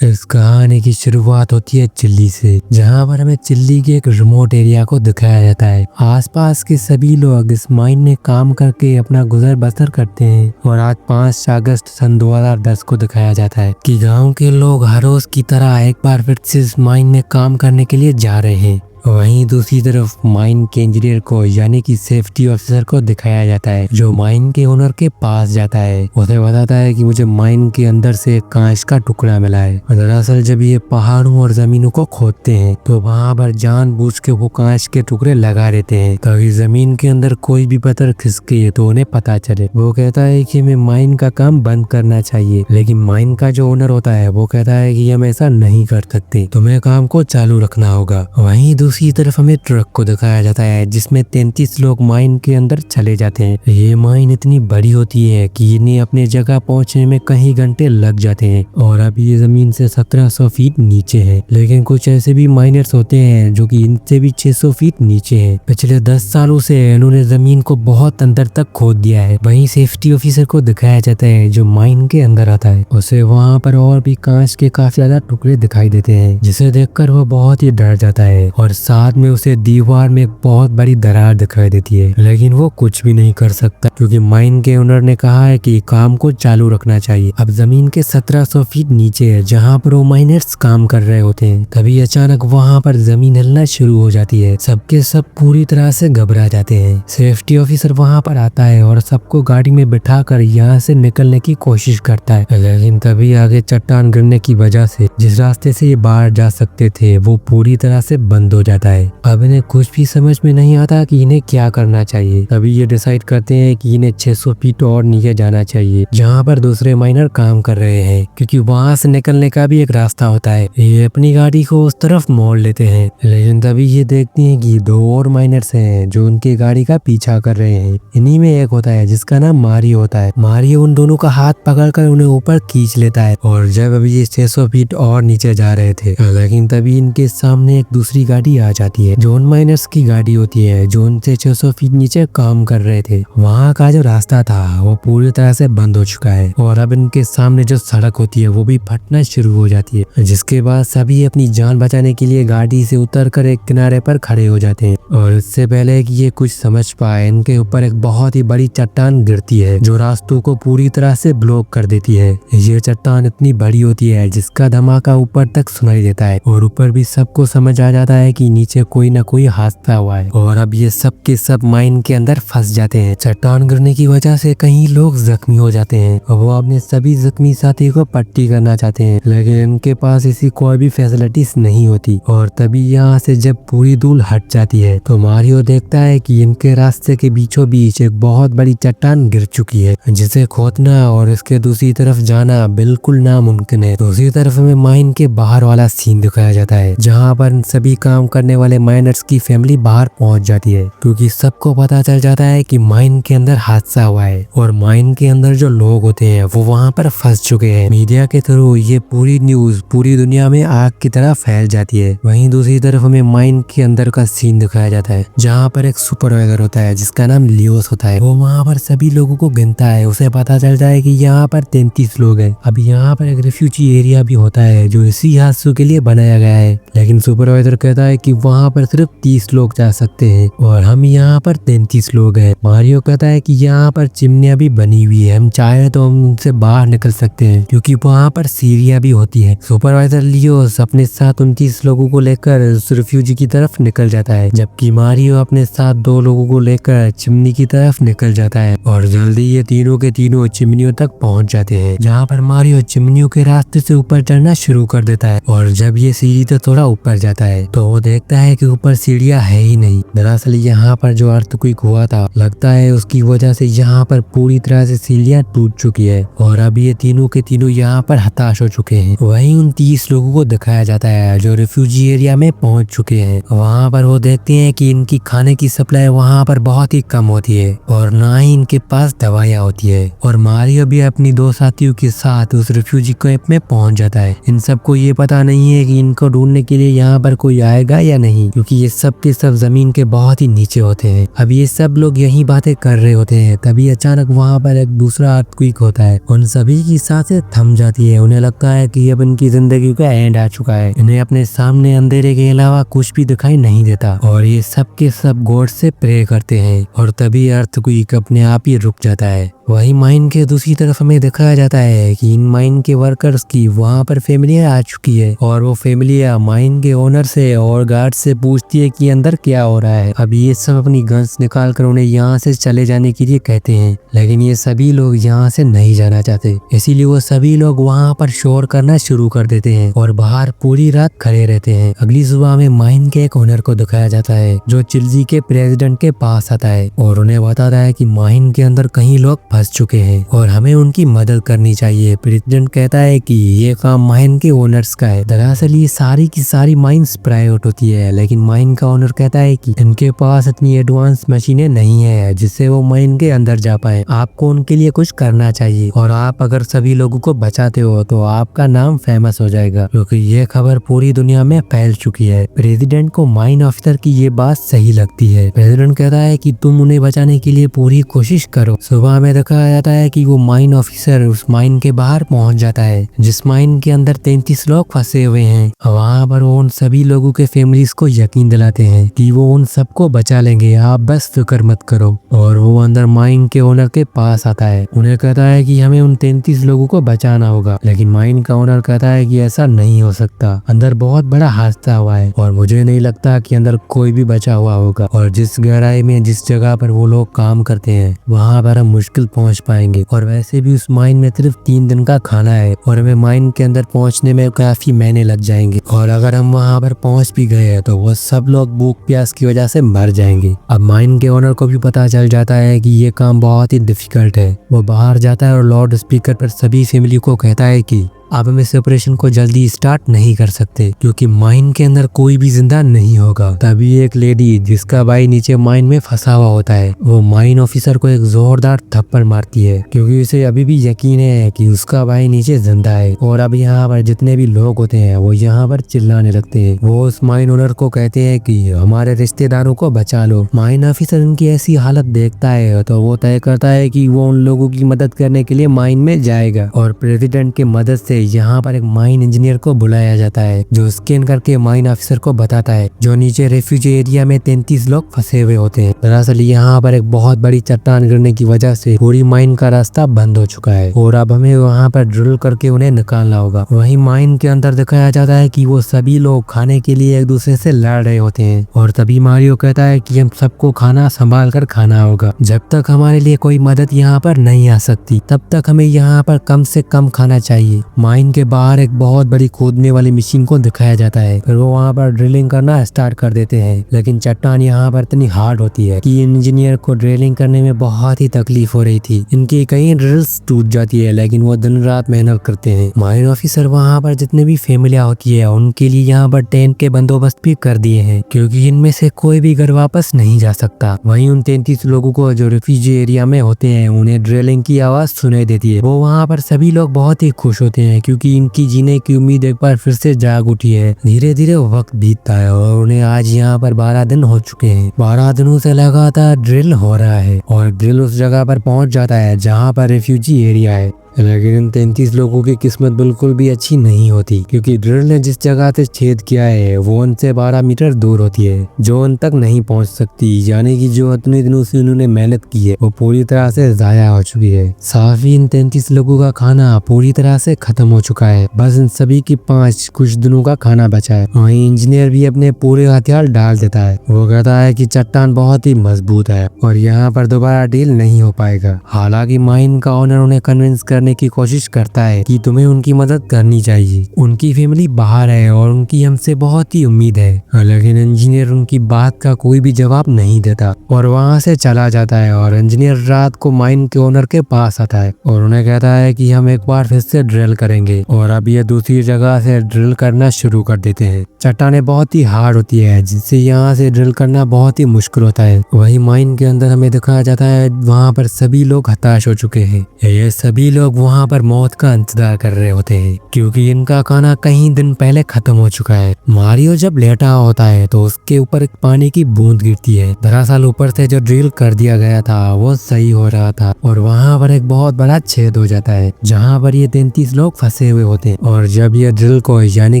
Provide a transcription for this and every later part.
इस कहानी की शुरुआत होती है चिल्ली से, जहां पर हमें चिल्ली के एक रिमोट एरिया को दिखाया जाता है। आसपास के सभी लोग इस माइन में काम करके अपना गुजर बसर करते हैं और आज 5 अगस्त सन 2010 को दिखाया जाता है कि गांव के लोग हर रोज की तरह एक बार फिर से इस माइन में काम करने के लिए जा रहे हैं। वहीं दूसरी तरफ माइन के इंजीनियर को यानी कि सेफ्टी ऑफिसर को दिखाया जाता है, जो माइन के ओनर के पास जाता है। उसे बताता है कि मुझे माइन के अंदर से एक कांच का टुकड़ा मिला है। दरअसल जब ये पहाड़ों और जमीनों को खोदते हैं तो वहाँ पर जानबूझ के वो कांच के टुकड़े लगा देते हैं ताकि जमीन के अंदर कोई भी पत्थर खिसके तो उन्हें पता चले। वो कहता है कि हमें माइन का काम बंद करना चाहिए, लेकिन माइन का जो ओनर होता है वो कहता है कि हम ऐसा नहीं कर सकते, तुम्हें काम को चालू रखना होगा। वहीं दूसरी तरफ हमें ट्रक को दिखाया जाता है जिसमें 33 लोग माइन के अंदर चले जाते हैं। ये माइन इतनी बड़ी होती है कि इन्हें अपने जगह पहुंचने में कई घंटे लग जाते हैं और अब ये जमीन से 1700 फीट नीचे है। लेकिन कुछ ऐसे भी माइनर्स होते हैं जो कि इनसे भी 600 फीट नीचे हैं। पिछले 10 सालों से इन्होंने जमीन को बहुत अंदर तक खोद दिया है। वहीं सेफ्टी ऑफिसर को दिखाया जाता है जो माइन के अंदर आता है। उसे वहाँ पर और भी कांच के काफी ज्यादा टुकड़े दिखाई देते हैं, जिसे देखकर वो बहुत ही डर जाता है और साथ में उसे दीवार में एक बहुत बड़ी दरार दिखाई देती है। लेकिन वो कुछ भी नहीं कर सकता क्योंकि माइन के ओनर ने कहा है कि काम को चालू रखना चाहिए। अब जमीन के 1700 फीट नीचे है जहाँ पर वो माइनर्स काम कर रहे होते हैं। तभी अचानक वहाँ पर जमीन हिलना शुरू हो जाती है। सबके सब पूरी तरह से घबरा जाते हैं। सेफ्टी ऑफिसर वहाँ पर आता है और सबको गाड़ी में बिठा कर यहाँ से निकलने की कोशिश करता है, लेकिन तभी आगे चट्टान गिरने की वजह से जिस रास्ते से ये बाहर जा सकते थे वो पूरी तरह से बंद हो जाता है। अब इन्हें कुछ भी समझ में नहीं आता कि इन्हें क्या करना चाहिए। तभी ये डिसाइड करते हैं कि इन्हें 600 फीट और नीचे जाना चाहिए जहाँ पर दूसरे माइनर काम कर रहे हैं, क्योंकि वहाँ से निकलने का भी एक रास्ता होता है। ये अपनी गाड़ी को उस तरफ मोड़ लेते हैं, लेकिन तभी ये देखती हैं कि 2 और माइनर्स हैं जो उनकी गाड़ी का पीछा कर रहे हैं। इन्हीं में एक होता है जिसका नाम मारियो होता है। मारियो उन दोनों का हाथ पकड़कर उन्हें ऊपर खींच लेता है और जब अभी ये 600 फीट और नीचे जा रहे थे, लेकिन तभी इनके सामने एक दूसरी गाड़ी आ जाती है जो उन माइनर्स की गाड़ी होती है जो उनसे 600 फीट नीचे काम कर रहे थे। वहाँ का जो रास्ता था वो पूरी तरह से बंद हो चुका है और अब इनके सामने जो सड़क होती है वो भी फटना शुरू हो जाती है, जिसके बाद सभी अपनी जान बचाने के लिए गाड़ी से उतरकर एक किनारे पर खड़े हो जाते हैं। और इससे पहले कि ये कुछ समझ पाए, इनके ऊपर एक बहुत ही बड़ी चट्टान गिरती है जो रास्तों को पूरी तरह से ब्लॉक कर देती है। ये चट्टान इतनी बड़ी होती है जिसका धमाका ऊपर तक सुनाई देता है और ऊपर भी सबको समझ आ जाता है कि नीचे कोई न कोई हादसा हुआ है और अब ये सब के सब माइन के अंदर फंस जाते हैं। चट्टान गिरने की वजह से कई लोग जख्मी हो जाते हैं और वो अपने सभी जख्मी साथी को पट्टी करना चाहते हैं, लेकिन इनके पास ऐसी कोई भी फैसिलिटीज नहीं होती। और तभी यहाँ से जब पूरी धूल हट जाती है तो मारियो देखता है कि इनके रास्ते के बीचों बीच एक बहुत बड़ी चट्टान गिर चुकी है, जिसे खोदना और इसके दूसरी तरफ जाना बिल्कुल नामुमकिन है। दूसरी तरफ में माइन के बाहर वाला सीन दिखाया जाता है जहाँ पर सभी काम करने वाले माइनर्स की फैमिली बाहर पहुंच जाती है, क्योंकि सबको पता चल जाता है कि माइन के अंदर हादसा हुआ है और माइन के अंदर जो लोग होते हैं वो वहां पर फंस चुके हैं। मीडिया के थ्रू ये पूरी न्यूज पूरी दुनिया में आग की तरह फैल जाती है। वहीं दूसरी तरफ हमें माइन के अंदर का सीन दिखाया जाता है जहाँ पर एक सुपरवाइजर होता है जिसका नाम लियोस होता है। वो वहाँ पर सभी लोगों को गिनता है। उसे पता चलता है कि यहाँ पर 33 लोग हैं। अब यहाँ पर एक रिफ्यूजी एरिया भी होता है जो इसी हादसों के लिए बनाया गया है, लेकिन सुपरवाइजर कहता है कि वहाँ पर सिर्फ 30 लोग जा सकते हैं और हम यहाँ पर 33 लोग हैं। मारियो कहता है कि यहाँ पर चिमनियाँ भी बनी हुई है, हम चाहे तो हम उनसे बाहर निकल सकते हैं क्योंकि वहाँ पर सीढ़ियाँ भी होती है। सुपरवाइजर लियोस अपने साथ 29 लोगों को लेकर उस रिफ्यूजी की तरफ निकल जाता है, जबकि मारियो अपने साथ 2 लोगों को लेकर चिमनी की तरफ निकल जाता है और जल्दी ये तीनों के तीनों चिमनियों तक पहुँच जाते हैं, जहाँ पर मारियो चिमनियों के रास्ते से ऊपर चढ़ना शुरू कर देता है। और जब ये सीढ़ी तो थोड़ा ऊपर जाता है तो वो देखता है कि ऊपर सीढ़ियाँ है ही नहीं। दरअसल यहाँ पर जो अर्थक्वेक हुआ था, लगता है उसकी वजह से यहाँ पर पूरी तरह से सीढ़ियाँ टूट चुकी है और अब ये तीनों के तीनों यहाँ पर हताश हो चुके हैं। वहीं उन 30 लोगों को दिखाया जाता है जो रिफ्यूजी एरिया में पहुंच चुके हैं। वहाँ पर वो देखते हैं कि इनकी खाने की सप्लाई वहाँ पर बहुत ही कम होती है और ना ही इनके पास दवाइयाँ होती है। और मारियो भी अपनी 2 साथियों के साथ उस रिफ्यूजी कैंप में पहुंच जाता है। इन सबको ये पता नहीं है कि इनको ढूंढने के लिए यहाँ पर कोई आएगा या नहीं, क्योंकि ये सब के सब जमीन के बहुत ही नीचे होते हैं। अब ये सब लोग यही बातें कर रहे होते हैं, तभी अचानक वहाँ पर एक दूसरा अर्थक्वेक होता है। उन सभी की सांसें थम जाती है। उन्हें लगता है कि अब इनकी जिंदगी का एंड आ चुका है। इन्हें अपने सामने अंधेरे के अलावा कुछ भी दिखाई नहीं देता और ये सब के सब गॉड से प्रे करते हैं और तभी अर्थक्वेक अपने आप ही रुक जाता है। वही माइन के दूसरी तरफ हमें दिखाया जाता है कि इन माइन के वर्कर्स की वहाँ पर फैमिलियाँ आ चुकी है और वो फैमिलियाँ माइन के ओनर से और गार्ड से पूछती है कि अंदर क्या हो रहा है। अब ये सब अपनी गन्स निकाल कर उन्हें यहाँ से चले जाने के लिए कहते हैं, लेकिन ये सभी लोग यहाँ से नहीं जाना चाहते। इसीलिए वो सभी लोग वहाँ पर शोर करना शुरू कर देते हैं और बाहर पूरी रात खड़े रहते हैं। अगली सुबह में माइन के एक ओनर को दिखाया जाता है जो चिल्जी के प्रेसिडेंट के पास आता है और उन्हें बताता है कि माइन के अंदर कहीं लोग फंस चुके हैं और हमें उनकी मदद करनी चाहिए। प्रेसिडेंट कहता है कि ये काम माइन के ओनर्स का है। दरअसल ये सारी की सारी माइंस प्राइवेट होती है, लेकिन माइन का ओनर कहता है कि इनके पास इतनी एडवांस मशीनें नहीं है जिससे वो माइन के अंदर जा पाए। आपको उनके लिए कुछ करना चाहिए और आप अगर सभी लोगों को बचाते हो तो आपका नाम फेमस हो जाएगा, क्योंकि ये खबर पूरी दुनिया में फैल चुकी है। प्रेसिडेंट को माइन ऑफिसर की ये बात सही लगती है। प्रेसिडेंट कहता है कि तुम उन्हें बचाने के लिए पूरी कोशिश करो। सुबह में दिखाया जाता है कि वो माइन ऑफिसर उस माइन के बाहर पहुंच जाता है जिस माइन के अंदर 33 लोग फंसे हुए हैं। वहाँ पर वो उन सभी लोगों के फैमिलीज को यकीन दिलाते हैं कि वो उन सबको बचा लेंगे, आप बस फिक्र मत करो। और वो अंदर माइन के ओनर के पास आता है। उन्हें कहता है कि हमें उन 33 लोगों को बचाना होगा, लेकिन माइन का ओनर कहता है कि ऐसा नहीं हो सकता, अंदर बहुत बड़ा हादसा हुआ है और मुझे नहीं लगता कि अंदर कोई भी बचा हुआ होगा और जिस गहराई में जिस जगह पर वो लोग काम करते हैं वहाँ पर हम मुश्किल पहुँच पाएंगे और वैसे भी उस माइन में सिर्फ 3 दिन का खाना है और हमें माइन के अंदर पहुँचने में काफी महीने लग जाएंगे और अगर हम वहाँ पर पहुँच भी गए तो वो सब लोग भूख प्यास की वजह से मर जाएंगे। अब माइन के ओनर को भी पता चल जाता है कि ये काम बहुत ही डिफिकल्ट है। वो बाहर जाता है और लाउड स्पीकर पर सभी फैमिली को कहता है कि अब हम इस ऑपरेशन को जल्दी स्टार्ट नहीं कर सकते क्योंकि माइन के अंदर कोई भी जिंदा नहीं होगा। तभी एक लेडी जिसका भाई नीचे माइन में फंसा हुआ होता है वो माइन ऑफिसर को एक जोरदार थप्पड़ मारती है क्योंकि उसे अभी भी यकीन है कि उसका भाई नीचे जिंदा है। और अब यहाँ पर जितने भी लोग होते हैं वो यहाँ पर चिल्लाने लगते हैं। वो उस माइन ओनर को कहते हैं कि हमारे रिश्तेदारों को बचा लो। माइन ऑफिसर उनकी ऐसी हालत देखता है तो वो तय करता है कि वो उन लोगों की मदद करने के लिए माइन में जाएगा और प्रेसिडेंट की मदद से यहाँ पर एक माइन इंजीनियर को बुलाया जाता है जो स्कैन करके माइन ऑफिसर को बताता है जो नीचे रेफ्यूजी एरिया में 33 लोग फंसे हुए होते हैं। दरअसल यहाँ पर एक बहुत बड़ी चट्टान गिरने की वजह से पूरी माइन का रास्ता बंद हो चुका है और अब हमें वहाँ पर ड्रिल करके उन्हें निकालना होगा। वही माइन के अंदर दिखाया जाता है कि वो सभी लोग खाने के लिए एक दूसरे से लड़ रहे होते हैं और तभी मारियो कहता है कि हम सबको खाना संभाल कर खाना होगा। जब तक हमारे लिए कोई मदद यहाँ पर नहीं आ सकती तब तक हमें यहाँ पर कम से कम खाना चाहिए। माइन के बाहर एक बहुत बड़ी खोदने वाली मशीन को दिखाया जाता है। फिर वो वहाँ पर ड्रिलिंग करना स्टार्ट कर देते हैं, लेकिन चट्टान यहाँ पर इतनी हार्ड होती है कि इंजीनियर को ड्रिलिंग करने में बहुत ही तकलीफ हो रही थी। इनकी कई ड्रिल्स टूट जाती है लेकिन वो दिन रात मेहनत करते हैं। माइन ऑफिसर वहाँ पर जितने भी फैमिलियाँ होती है उनके लिए यहाँ पर टेंट के बंदोबस्त भी कर दिए हैं क्योंकि इनमें से कोई भी घर वापस नहीं जा सकता। वहीं उन 33 लोगों को जो रिफ्यूजी एरिया में होते हैं उन्हें ड्रिलिंग की आवाज सुनाई देती है। वो वहाँ पर सभी लोग बहुत ही खुश होते हैं क्योंकि इनकी जीने की उम्मीद एक बार फिर से जाग उठी है। धीरे धीरे वक्त बीतता है और उन्हें आज यहाँ पर 12 दिन हो चुके हैं। 12 दिनों से लगातार ड्रिल हो रहा है और ड्रिल उस जगह पर पहुंच जाता है जहाँ पर रेफ्यूजी एरिया है। लेकिन इन 33 लोगों की किस्मत बिल्कुल भी अच्छी नहीं होती क्योंकि ड्रिल ने जिस जगह से छेद किया है वो उनसे 12 मीटर दूर होती है जो उन तक नहीं पहुंच सकती, यानी कि जो इतने दिनों से उन्होंने मेहनत की है वो पूरी तरह से जाया हो चुकी है। साथ ही इन 33 लोगों का खाना पूरी तरह से खत्म हो चुका है, बस इन सभी की 5 कुछ दिनों का खाना बचा है। वहीं इंजीनियर भी अपने पूरे हथियार डाल देता है। वो कहता है कि चट्टान बहुत ही मजबूत है और यहाँ पर दोबारा डील नहीं हो पाएगा। हालांकि माइन का ओनर उन्हें कन्विंस करने की कोशिश करता है कि तुम्हें उनकी मदद करनी चाहिए, उनकी फैमिली बाहर है और उनकी हमसे बहुत ही उम्मीद है। लेकिन इंजीनियर उनकी बात का कोई भी जवाब नहीं देता और वहाँ से चला जाता है और इंजीनियर रात को माइन के ओनर के पास आता है और उन्हें कहता है कि हम एक बार फिर से ड्रिल करेंगे और अब ये दूसरी जगह से ड्रिल करना शुरू कर देते हैं। चट्टानें बहुत ही हार्ड होती है जिससे यहाँ से ड्रिल करना बहुत ही मुश्किल होता है। वही माइन के अंदर हमें दिखाया जाता है वहाँ पर सभी लोग हताश हो चुके हैं। ये सभी लोग लोग वहाँ पर मौत का इंतजार कर रहे होते हैं क्योंकि इनका खाना कई दिन पहले खत्म हो चुका है। मारियो जब लेटा होता है तो उसके ऊपर एक पानी की बूंद गिरती है। दरअसल ऊपर से जो ड्रिल कर दिया गया था वो सही हो रहा था और वहाँ पर एक बहुत बड़ा छेद हो जाता है जहाँ पर ये 33 लोग फंसे हुए होते हैं। और जब ये ड्रिल को यानी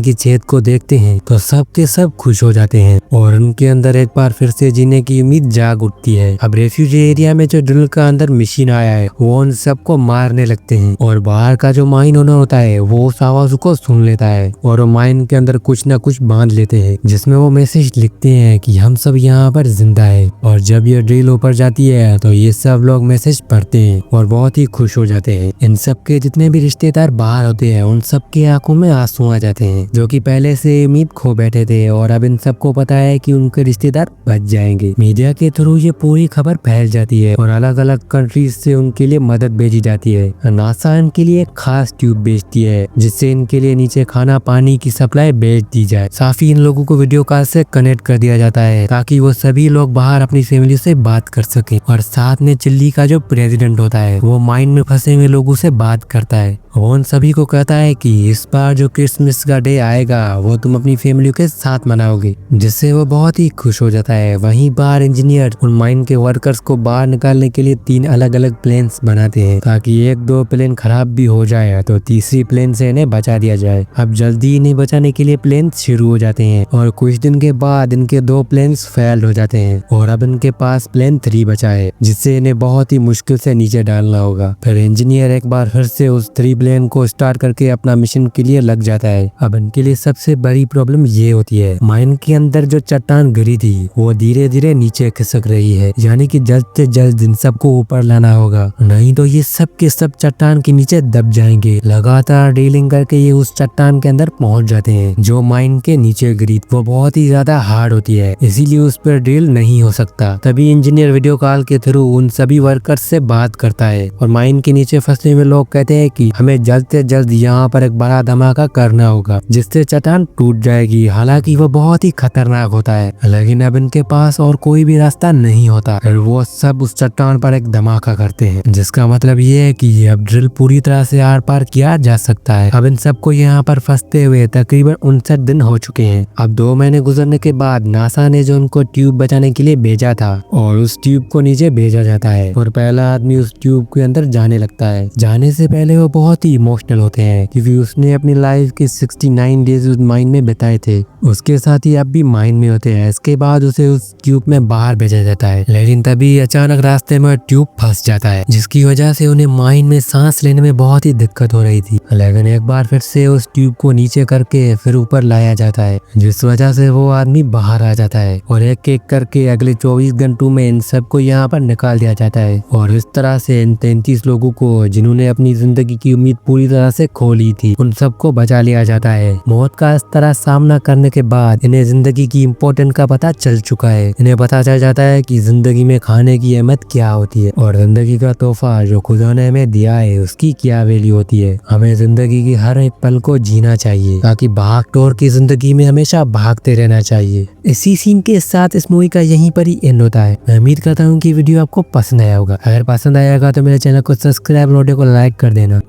कि छेद को देखते हैं तो सब के सब खुश हो जाते हैं और उनके अंदर एक बार फिर से जीने की उम्मीद जाग उठती है। अब रेफ्यूजी एरिया में जो ड्रिल का अंदर मशीन आया है वो उन सबको मारने लगते हैं और बाहर का जो माइन ओनर होता है वो उस आवाज को सुन लेता है और वो माइन के अंदर कुछ न कुछ बांध लेते हैं जिसमें वो मैसेज लिखते हैं कि हम सब यहाँ पर जिंदा है। और जब ये ड्रिल ऊपर जाती है तो ये सब लोग मैसेज पढ़ते हैं और बहुत ही खुश हो जाते हैं। इन सब के जितने भी रिश्तेदार बाहर होते हैं उन सब के आंखों में आंसू आ जाते हैं जो कि पहले से उम्मीद खो बैठे थे और अब इन सबको पता है कि उनके रिश्तेदार बच जाएंगे। मीडिया के थ्रू ये पूरी खबर फैल जाती है और अलग अलग कंट्रीज से उनके लिए मदद भेजी जाती है। नासा इनके लिए एक खास ट्यूब भेजती है जिससे इनके लिए नीचे खाना पानी की सप्लाई भेज दी जाए। साथ ही इन लोगों को वीडियो कॉल से कनेक्ट कर दिया जाता है ताकि वो सभी लोग बाहर अपनी फैमिली से बात कर सकें। और साथ में चिल्ली का जो प्रेसिडेंट होता है वो माइन में फंसे हुए लोगों से बात करता है। वो उन सभी को कहता है कि इस बार जो क्रिसमस का डे आएगा वो तुम अपनी फैमिली के साथ मनाओगे, जिससे वो बहुत ही खुश हो जाता है। वहीं बाहर इंजीनियर उन माइन के वर्कर्स को बाहर निकालने के लिए 3 अलग अलग प्लेन्स बनाते हैं ताकि 1-2 प्लेन खराब भी हो जाए तो तीसरी प्लेन से इन्हें बचा दिया जाए। अब जल्दी इन्हें बचाने के लिए प्लेन शुरू हो जाते हैं और कुछ दिन के बाद इनके 2 प्लेन्स फेल हो जाते हैं और अब इनके पास प्लेन 3 बचा है जिससे इन्हें बहुत ही मुश्किल से नीचे डालना होगा। फिर इंजीनियर एक बार फिर से उस 3 प्लेन को स्टार्ट करके अपना मिशन के लिए लग जाता है। अब इनके लिए सबसे बड़ी प्रॉब्लम ये होती है माइन के अंदर जो चट्टान गिरी थी वो धीरे धीरे नीचे खिसक रही है, यानी कि जल्द से जल्द इन सबको ऊपर लाना होगा, नहीं तो ये सब के सब चट्टान के नीचे दब जाएंगे। लगातार डीलिंग करके ये उस चट्टान के अंदर पहुंच जाते हैं जो माइन के नीचे गिरी। वो बहुत ही ज्यादा हार्ड होती है इसीलिए उस पर ड्रिल नहीं हो सकता। तभी इंजीनियर वीडियो कॉल के थ्रू उन सभी वर्कर्स से बात करता है और माइन के नीचे फंसे हुए लोग कहते हैं कि हमें जल्द से जल्द यहाँ पर एक बड़ा धमाका करना होगा जिससे चट्टान टूट जाएगी। हालांकि वो बहुत ही खतरनाक होता है लेकिन अब इनके पास और कोई भी रास्ता नहीं होता और वो सब उस चट्टान पर एक धमाका करते हैं जिसका मतलब ये है कि अब ड्रिल पूरी तरह से आर पार किया जा सकता है। अब इन सबको यहाँ पर फंसते हुए तकरीबन 59 दिन हो चुके हैं। अब 2 महीने गुजरने के बाद नासा ने जो उनको ट्यूब बचाने के लिए भेजा था और उस ट्यूब को नीचे भेजा जाता है और पहला आदमी उस ट्यूब के अंदर जाने लगता है। जाने से पहले वो बहुत ही इमोशनल होते हैं क्योंकि उसने अपनी लाइफ के 69 डेज उस माइन में बिताए थे। उसके साथ ही अब भी माइन में होते हैं। इसके बाद उसे उस ट्यूब में बाहर भेजा जाता है लेकिन तभी अचानक रास्ते में ट्यूब फंस जाता है जिसकी वजह से उन्हें माइन में सांस लेने में बहुत ही दिक्कत हो रही थी। लेकिन एक बार फिर से उस ट्यूब को नीचे करके फिर ऊपर लाया जाता है जिस वजह से वो आदमी बाहर आ जाता है और एक एक करके अगले 24 घंटों में इन सबको यहाँ पर निकाल दिया जाता है। और इस तरह से इन 33 लोगों को जिन्होंने अपनी जिंदगी की उम्मीद पूरी तरह से खो ली थी उन सबको बचा लिया जाता है। मौत का इस तरह सामना करने के बाद इन्हें जिंदगी की इम्पोर्टेंस का पता चल चुका है। इन्हें पता चल जाता है कि जिंदगी में खाने की अहमियत क्या होती है और जिंदगी का तोहफा जो खुदा ने हमें दिया है उसकी क्या वैल्यू होती है। हमें जिंदगी की हर एक पल को जीना चाहिए ताकि भाग दौड़ की जिंदगी में हमेशा भागते रहना चाहिए। इसी सीन के साथ इस मूवी का यहीं पर ही एंड होता है। मैं उम्मीद करता हूँ कि वीडियो आपको पसंद आया होगा। अगर पसंद आएगा तो मेरे चैनल को सब्सक्राइब और वीडियो को लाइक कर देना।